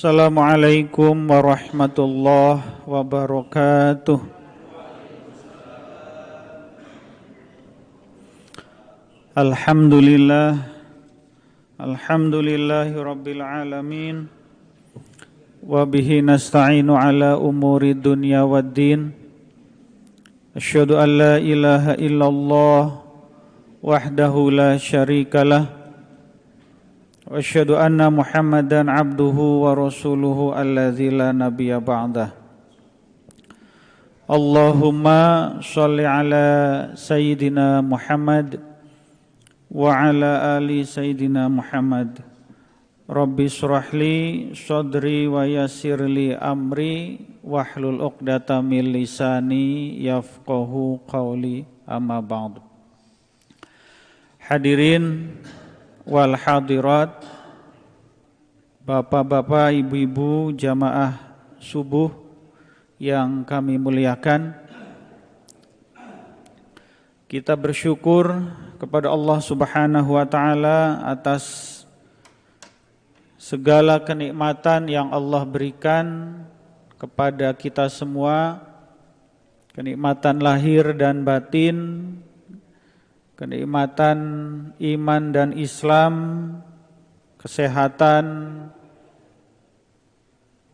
Assalamualaikum warahmatullahi wabarakatuh. Alhamdulillahi rabbil alamin. Wa bihi nasta'inu ala umuri dunya waddin. Asyhadu an la ilaha illallah wahdahu la syarikalah. Wa asyhadu anna Muhammadan abduhu wa rasuluhu alladzi la nabiyya ba'dah. Allahumma shalli ala sayyidina Muhammad wa ala ali sayyidina Muhammad. Rabbi shrahli sadri wa yassirli amri wahlul 'uqdatam min lisani yafqahu qawli, amma ba'du. Hadirin wal hadirat, bapak-bapak, ibu-ibu jamaah subuh yang kami muliakan, kita bersyukur kepada Allah Subhanahu wa taala atas segala kenikmatan yang Allah berikan kepada kita semua, kenikmatan lahir dan batin, kenikmatan iman dan Islam, kesehatan,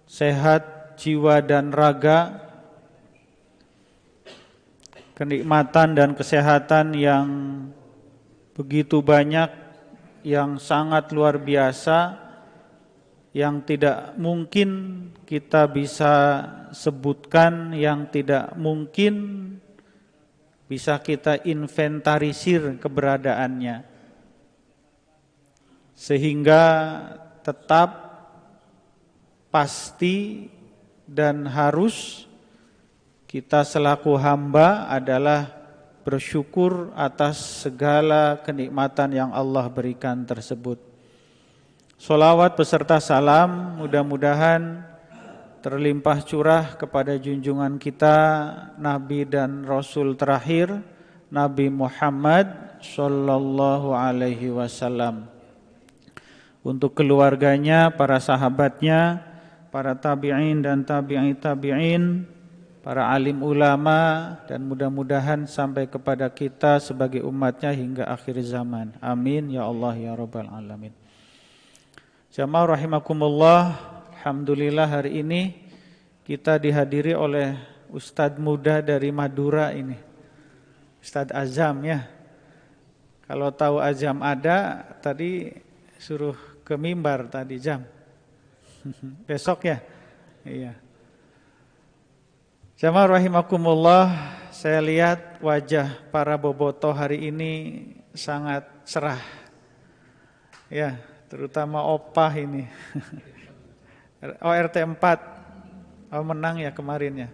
sehat jiwa dan raga, kenikmatan dan kesehatan yang begitu banyak, yang sangat luar biasa, yang tidak mungkin kita bisa sebutkan, yang tidak mungkin bisa kita inventarisir keberadaannya, sehingga tetap pasti dan harus kita selaku hamba adalah bersyukur atas segala kenikmatan yang Allah berikan tersebut. Sholawat beserta salam mudah-mudahan terlimpah curah kepada junjungan kita, Nabi dan Rasul terakhir, Nabi Muhammad sallallahu alaihi wasallam. Untuk keluarganya, para sahabatnya, para tabi'in dan tabi'i tabi'in, para alim ulama, dan mudah-mudahan sampai kepada kita sebagai umatnya hingga akhir zaman. Amin ya Allah ya Rabbal alamin. Jamaah rahimakumullah, alhamdulillah hari ini kita dihadiri oleh Ustadz muda dari Madura ini, Ustadz Azam ya. Kalau tahu Azam ada, tadi suruh ke mimbar tadi jam. Besok ya? Iya. Jamaah rahimakumullah, saya lihat wajah para bobotoh hari ini sangat cerah. Ya, terutama opah ini. RT 4 menang ya kemarin ya.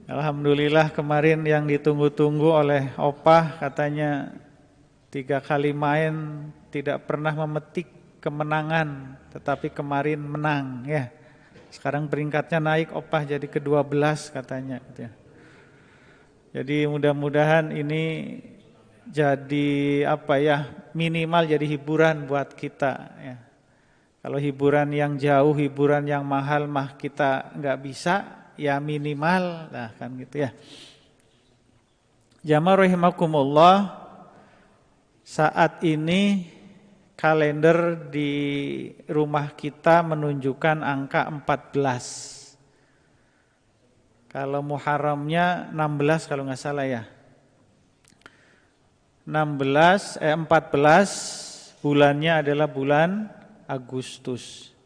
Alhamdulillah kemarin yang ditunggu-tunggu oleh opah, katanya 3 kali main tidak pernah memetik kemenangan, tetapi kemarin menang ya. Sekarang peringkatnya naik opah jadi ke-12 katanya gitu ya. Jadi mudah-mudahan ini jadi minimal jadi hiburan buat kita ya. Kalau hiburan yang jauh, hiburan yang mahal mah kita nggak bisa, ya minimal lah kan gitu ya. Jamaah rahimakumullah, saat ini kalender di rumah kita menunjukkan angka 14. Kalau Muharramnya 16 kalau nggak salah ya. 14 bulannya adalah bulan Agustus.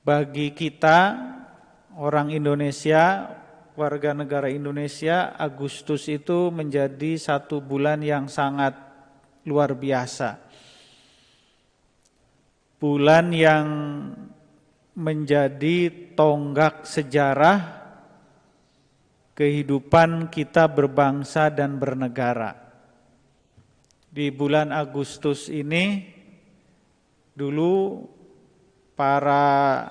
Bagi kita orang Indonesia, warga negara Indonesia, Agustus itu menjadi satu bulan yang sangat luar biasa. Bulan yang menjadi tonggak sejarah kehidupan kita berbangsa dan bernegara. Di bulan Agustus ini dulu para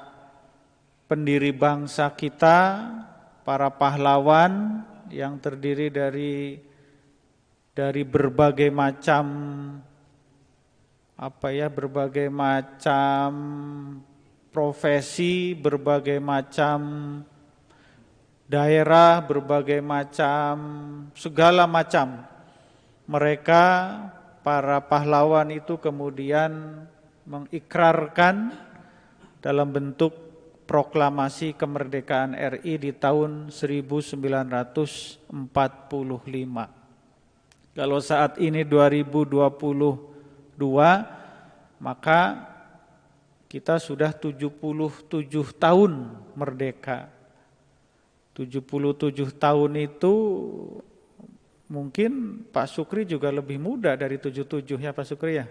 pendiri bangsa kita, para pahlawan yang terdiri dari berbagai macam berbagai macam profesi, berbagai macam daerah, berbagai macam, segala macam. Mereka, para pahlawan itu kemudian mengikrarkan dalam bentuk proklamasi kemerdekaan RI di tahun 1945. Kalau saat ini 2022, maka kita sudah 77 tahun merdeka. 77 tahun itu mungkin Pak Sukri juga lebih muda dari 77 ya Pak Sukri ya.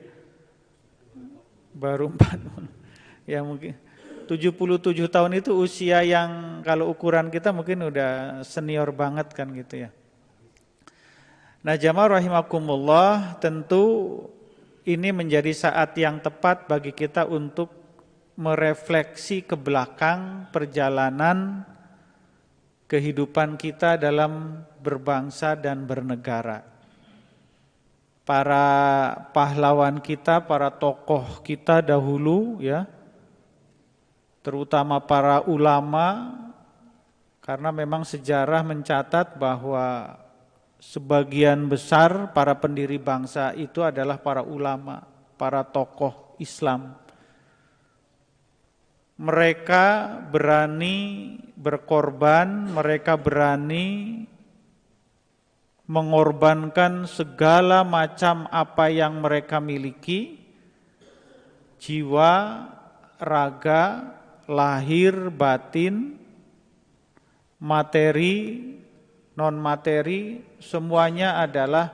Baru 4. Ya mungkin 77 tahun itu usia yang kalau ukuran kita mungkin udah senior banget kan gitu ya. Nah, jamaah rahimakumullah, tentu ini menjadi saat yang tepat bagi kita untuk merefleksi ke belakang perjalanan kehidupan kita dalam berbangsa dan bernegara. Para pahlawan kita, para tokoh kita dahulu ya, terutama para ulama, karena memang sejarah mencatat bahwa sebagian besar para pendiri bangsa itu adalah para ulama, para tokoh Islam. Mereka berani berkorban, mereka berani mengorbankan segala macam apa yang mereka miliki, jiwa, raga, lahir, batin, materi, non-materi, semuanya adalah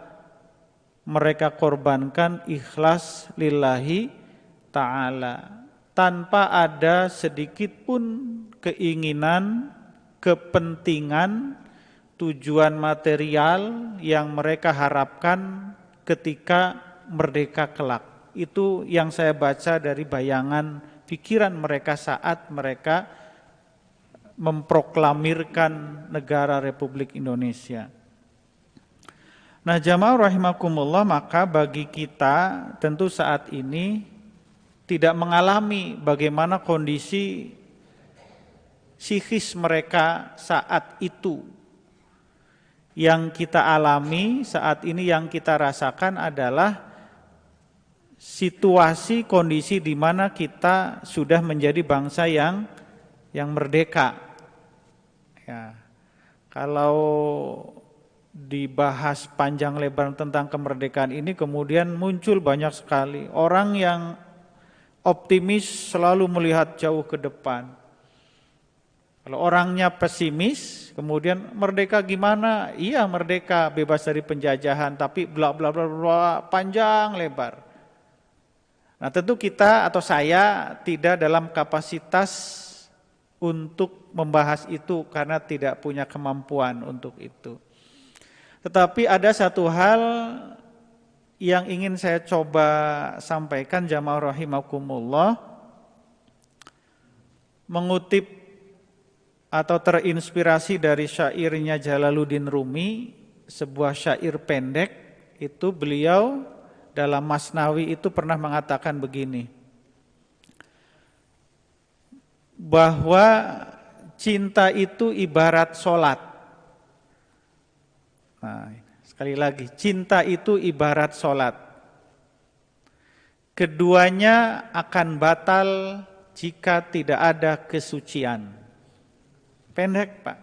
mereka korbankan ikhlas lillahi ta'ala. Tanpa ada sedikit pun keinginan, kepentingan, tujuan material yang mereka harapkan ketika merdeka kelak. Itu yang saya baca dari bayangan pikiran mereka saat mereka memproklamirkan negara Republik Indonesia. Nah, jamaah rahimakumullah, maka bagi kita tentu saat ini tidak mengalami bagaimana kondisi psikis mereka saat itu. Yang kita alami saat ini, yang kita rasakan adalah situasi kondisi di mana kita sudah menjadi bangsa yang merdeka. Ya. Kalau dibahas panjang lebar tentang kemerdekaan ini, kemudian muncul banyak sekali orang yang optimis, selalu melihat jauh ke depan. Kalau orangnya pesimis, kemudian merdeka gimana? Iya, merdeka, bebas dari penjajahan, tapi bla bla bla bla, panjang lebar. Nah, tentu kita atau saya tidak dalam kapasitas untuk membahas itu karena tidak punya kemampuan untuk itu. Tetapi ada satu hal yang ingin saya coba sampaikan, jamaah rahimakumullah, mengutip atau terinspirasi dari syairnya Jalaluddin Rumi, sebuah syair pendek. Itu beliau dalam Masnawi itu pernah mengatakan begini, bahwa cinta itu ibarat sholat. Nah, sekali lagi, cinta itu ibarat sholat. Keduanya akan batal jika tidak ada kesucian. Pendek, Pak.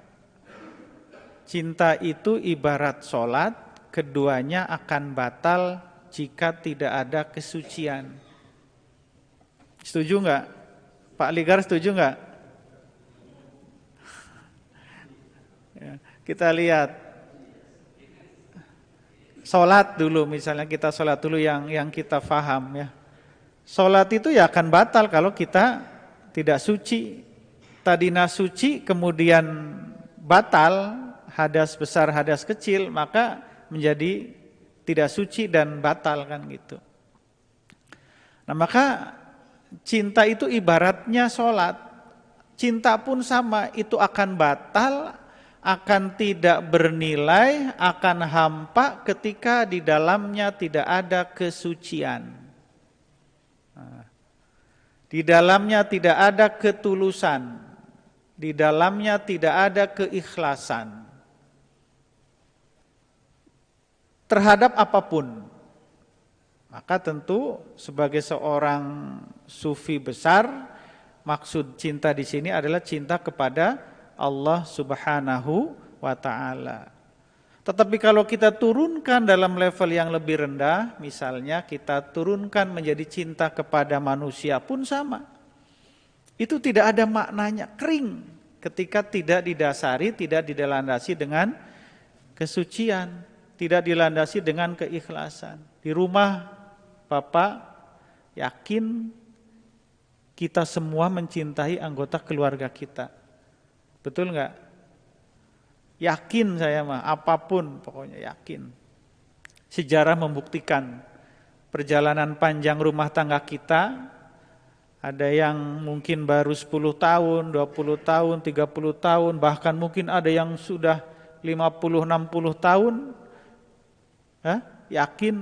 Cinta itu ibarat sholat, keduanya akan batal jika tidak ada kesucian. Setuju enggak? Pak Ligar setuju enggak? Ya, kita lihat. Sholat dulu, misalnya kita sholat dulu yang kita faham ya. Sholat itu ya akan batal kalau kita tidak suci. Tadina suci kemudian batal, hadas besar, hadas kecil, maka menjadi tidak suci dan batal kan gitu. Nah, maka cinta itu ibaratnya sholat. Cinta pun sama, itu akan batal, akan tidak bernilai, akan hampa ketika di dalamnya tidak ada kesucian. Di dalamnya tidak ada ketulusan, di dalamnya tidak ada keikhlasan terhadap apapun. Maka tentu sebagai seorang sufi besar, maksud cinta di sini adalah cinta kepada Allah Subhanahu wa taala. Tetapi kalau kita turunkan dalam level yang lebih rendah, misalnya kita turunkan menjadi cinta kepada manusia pun sama. Itu tidak ada maknanya, kering ketika tidak didasari, tidak dilandasi dengan kesucian, tidak dilandasi dengan keikhlasan. Di rumah Bapak yakin kita semua mencintai anggota keluarga kita. Betul enggak? Yakin saya mah, apapun pokoknya yakin. Sejarah membuktikan perjalanan panjang rumah tangga kita, ada yang mungkin baru 10 tahun, 20 tahun, 30 tahun, bahkan mungkin ada yang sudah 50, 60 tahun. Yakin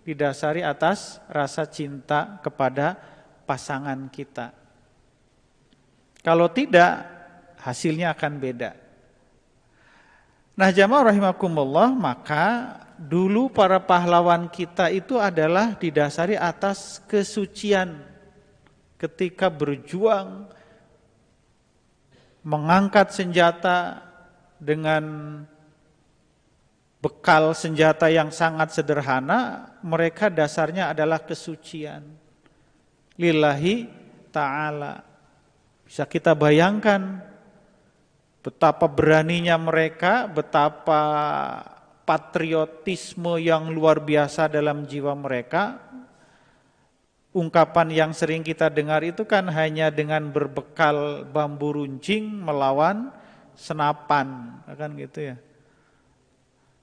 didasari atas rasa cinta kepada pasangan kita. Kalau tidak, hasilnya akan beda. Nah, jamaah rahimakumullah, maka dulu para pahlawan kita itu adalah didasari atas kesucian ketika berjuang mengangkat senjata dengan bekal senjata yang sangat sederhana, mereka dasarnya adalah kesucian lillahi ta'ala. Bisa kita bayangkan betapa beraninya mereka, betapa patriotisme yang luar biasa dalam jiwa mereka. Ungkapan yang sering kita dengar itu kan hanya dengan berbekal bambu runcing melawan senapan, kan gitu ya.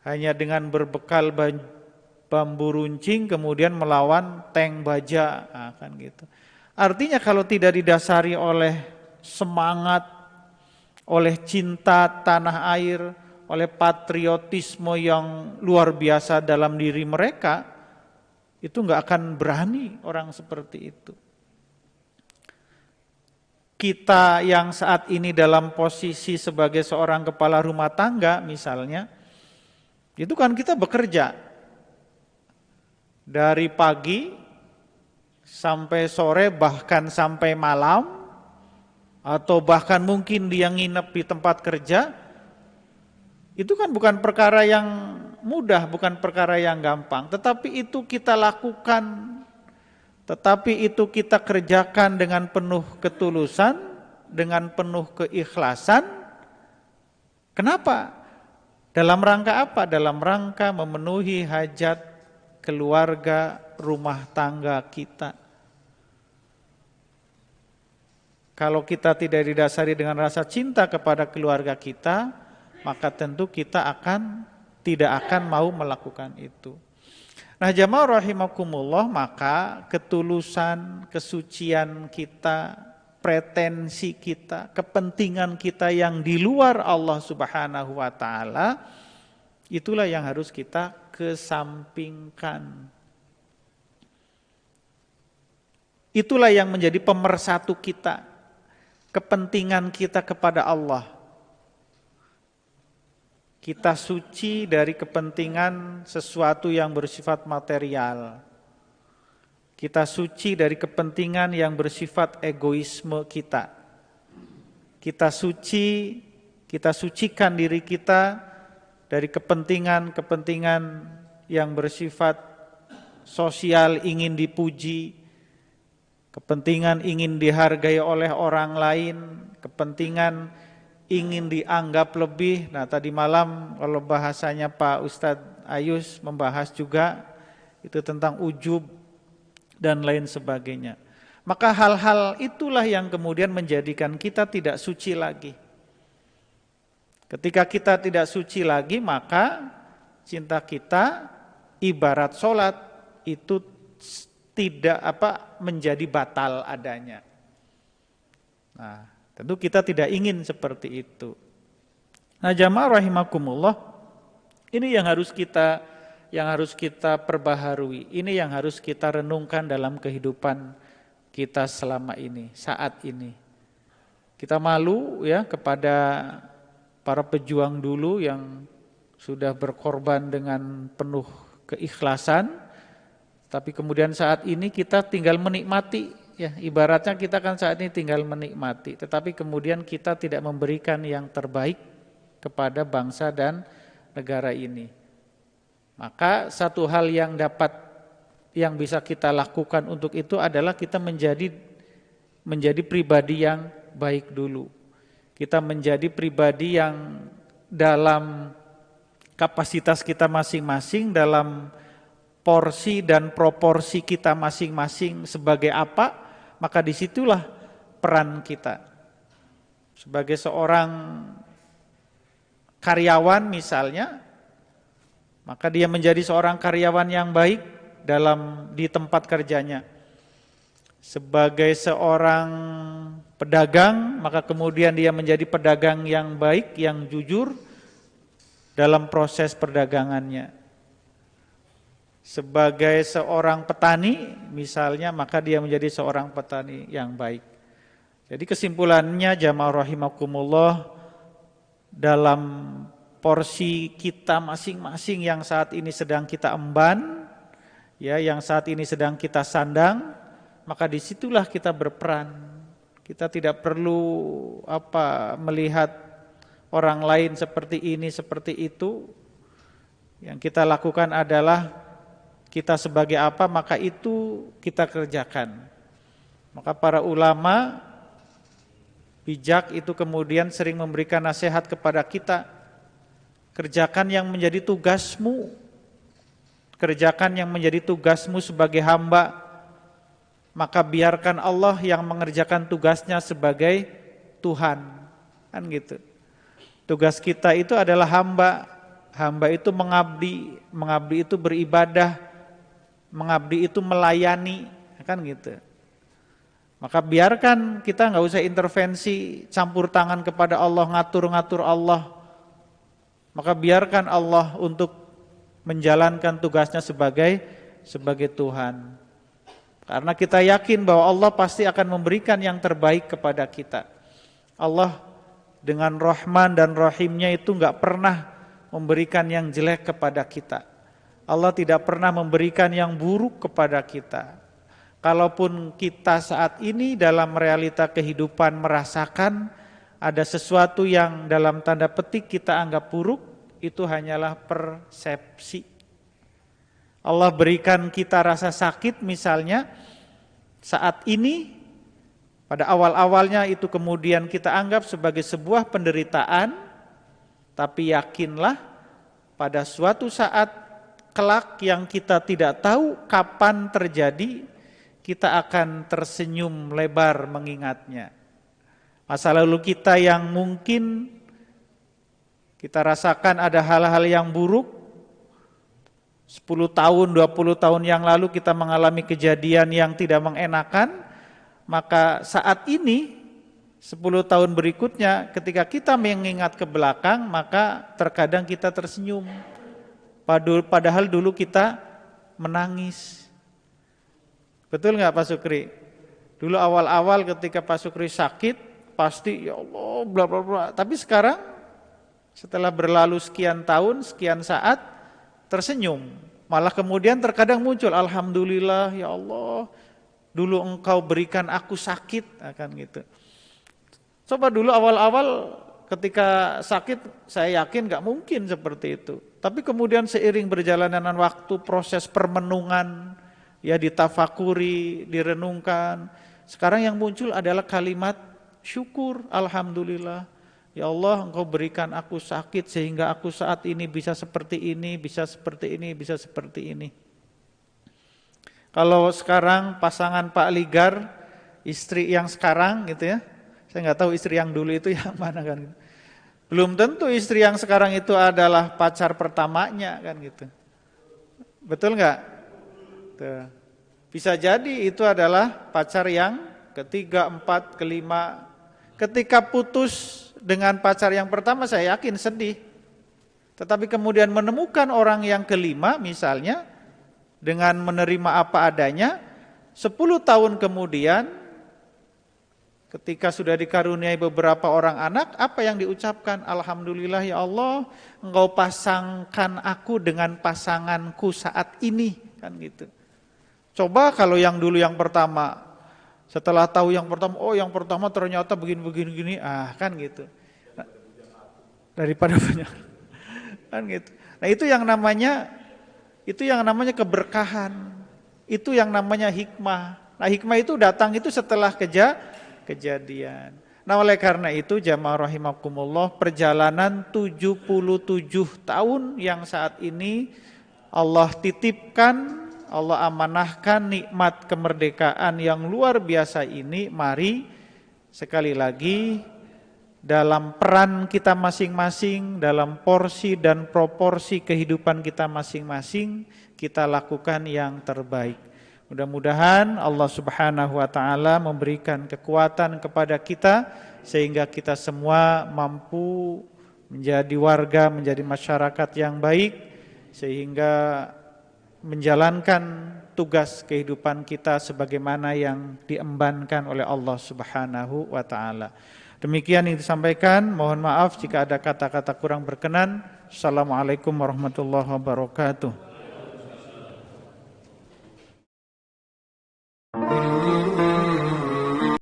Hanya dengan berbekal bambu runcing kemudian melawan tank baja, kan gitu. Artinya kalau tidak didasari oleh semangat, oleh cinta tanah air, oleh patriotisme yang luar biasa dalam diri mereka, itu enggak akan berani orang seperti itu. Kita yang saat ini dalam posisi sebagai seorang kepala rumah tangga misalnya, itu kan kita bekerja dari pagi sampai sore, bahkan sampai malam, atau bahkan mungkin dia nginep di tempat kerja. Itu kan bukan perkara yang mudah, bukan perkara yang gampang, tetapi itu kita lakukan, tetapi itu kita kerjakan dengan penuh ketulusan, dengan penuh keikhlasan. Kenapa? Dalam rangka apa? Dalam rangka memenuhi hajat keluarga, rumah tangga kita. Kalau kita tidak didasari dengan rasa cinta kepada keluarga kita, maka tentu kita tidak akan mau melakukan itu. Nah, jamaah rahimakumullah, maka ketulusan, kesucian kita, pretensi kita, kepentingan kita yang di luar Allah Subhanahu wa taala, itulah yang harus kita kesampingkan. Itulah yang menjadi pemersatu kita, kepentingan kita kepada Allah. Kita suci dari kepentingan sesuatu yang bersifat material. Kita suci dari kepentingan yang bersifat egoisme kita. Kita sucikan diri kita dari kepentingan-kepentingan yang bersifat sosial, ingin dipuji, kepentingan ingin dihargai oleh orang lain, kepentingan ingin dianggap lebih. Nah, tadi malam kalau bahasanya Pak Ustadz Ayus membahas juga itu tentang ujub dan lain sebagainya. Maka hal-hal itulah yang kemudian menjadikan kita tidak suci lagi. Ketika kita tidak suci lagi, maka cinta kita ibarat sholat itu tidak menjadi batal adanya. Nah, tentu kita tidak ingin seperti itu. Nah, jamaah rahimakumullah, ini yang harus kita perbaharui, ini yang harus kita renungkan dalam kehidupan kita selama ini, saat ini. Kita malu ya kepada para pejuang dulu yang sudah berkorban dengan penuh keikhlasan, tapi kemudian saat ini kita tinggal menikmati ya, ibaratnya kita kan saat ini tinggal menikmati, tetapi kemudian kita tidak memberikan yang terbaik kepada bangsa dan negara ini. Maka satu hal yang bisa kita lakukan untuk itu adalah kita menjadi pribadi yang baik dulu. Kita menjadi pribadi yang dalam kapasitas kita masing-masing, dalam porsi dan proporsi kita masing-masing sebagai apa, maka disitulah peran kita. Sebagai seorang karyawan misalnya, maka dia menjadi seorang karyawan yang baik di tempat kerjanya. Sebagai seorang pedagang, maka kemudian dia menjadi pedagang yang baik, yang jujur dalam proses perdagangannya. Sebagai seorang petani misalnya, maka dia menjadi seorang petani yang baik. Jadi kesimpulannya jamaah rahimakumullah, dalam porsi kita masing-masing yang saat ini sedang kita emban, ya, yang saat ini sedang kita sandang, maka disitulah kita berperan. Kita tidak perlu melihat orang lain seperti ini, seperti itu. Yang kita lakukan adalah kita sebagai apa, maka itu kita kerjakan. Maka para ulama bijak itu kemudian sering memberikan nasihat kepada kita, kerjakan yang menjadi tugasmu, kerjakan yang menjadi tugasmu sebagai hamba, maka biarkan Allah yang mengerjakan tugasnya sebagai Tuhan. Kan gitu. Tugas kita itu adalah hamba. Hamba itu mengabdi, mengabdi itu beribadah, mengabdi itu melayani, kan gitu. Maka biarkan kita nggak usah intervensi, campur tangan kepada Allah, ngatur-ngatur Allah. Maka biarkan Allah untuk menjalankan tugasnya sebagai Tuhan. Karena kita yakin bahwa Allah pasti akan memberikan yang terbaik kepada kita. Allah dengan Rahman dan Rahimnya itu enggak pernah memberikan yang jelek kepada kita. Allah tidak pernah memberikan yang buruk kepada kita. Kalaupun kita saat ini dalam realita kehidupan merasakan ada sesuatu yang dalam tanda petik kita anggap buruk, itu hanyalah persepsi. Allah berikan kita rasa sakit misalnya saat ini, pada awal-awalnya itu kemudian kita anggap sebagai sebuah penderitaan, tapi yakinlah pada suatu saat kelak yang kita tidak tahu kapan terjadi, kita akan tersenyum lebar mengingatnya. Masa lalu kita yang mungkin kita rasakan ada hal-hal yang buruk, 10 tahun, 20 tahun yang lalu kita mengalami kejadian yang tidak mengenakan, maka saat ini 10 tahun berikutnya ketika kita mengingat ke belakang, maka terkadang kita tersenyum. Padahal dulu kita menangis. Betul nggak Pak Sukri? Dulu awal-awal ketika Pak Sukri sakit, pasti ya Allah bla bla bla. Tapi sekarang setelah berlalu sekian tahun, sekian saat, tersenyum. Malah kemudian terkadang muncul, alhamdulillah ya Allah, dulu engkau berikan aku sakit, akan gitu. Coba dulu awal-awal ketika sakit, saya yakin gak mungkin seperti itu. Tapi kemudian seiring berjalanan waktu, proses permenungan, ya ditafakuri, direnungkan. Sekarang yang muncul adalah kalimat syukur, alhamdulillah. Ya Allah, engkau berikan aku sakit sehingga aku saat ini bisa seperti ini, bisa seperti ini, bisa seperti ini. Kalau sekarang pasangan Pak Ligar, istri yang sekarang gitu ya, saya nggak tahu istri yang dulu itu yang mana kan gitu. Belum tentu istri yang sekarang itu adalah pacar pertamanya kan gitu. Betul nggak? Tuh. Bisa jadi itu adalah pacar yang ketiga, empat, kelima. Ketika putus dengan pacar yang pertama saya yakin sedih. Tetapi kemudian menemukan orang yang kelima misalnya, dengan menerima apa adanya, 10 tahun kemudian ketika sudah dikaruniai beberapa orang anak, apa yang diucapkan? Alhamdulillah ya Allah, Engkau pasangkan aku dengan pasanganku saat ini, kan gitu. Coba kalau yang dulu yang pertama, setelah tahu yang pertama, oh yang pertama ternyata begini, kan gitu. Nah, daripada banyak, kan gitu. Nah itu yang namanya keberkahan, itu yang namanya hikmah. Nah hikmah itu datang itu setelah kejadian. Nah oleh karena itu jamaah rahimakumullah, perjalanan 77 tahun yang saat ini Allah titipkan, Allah amanahkan nikmat kemerdekaan yang luar biasa ini, mari sekali lagi dalam peran kita masing-masing, dalam porsi dan proporsi kehidupan kita masing-masing, kita lakukan yang terbaik. Mudah-mudahan Allah Subhanahu wa taala memberikan kekuatan kepada kita sehingga kita semua mampu menjadi warga, menjadi masyarakat yang baik, sehingga menjalankan tugas kehidupan kita sebagaimana yang diembankan oleh Allah Subhanahu wa taala. Demikian yang disampaikan, mohon maaf jika ada kata-kata kurang berkenan. Assalamualaikum warahmatullahi wabarakatuh.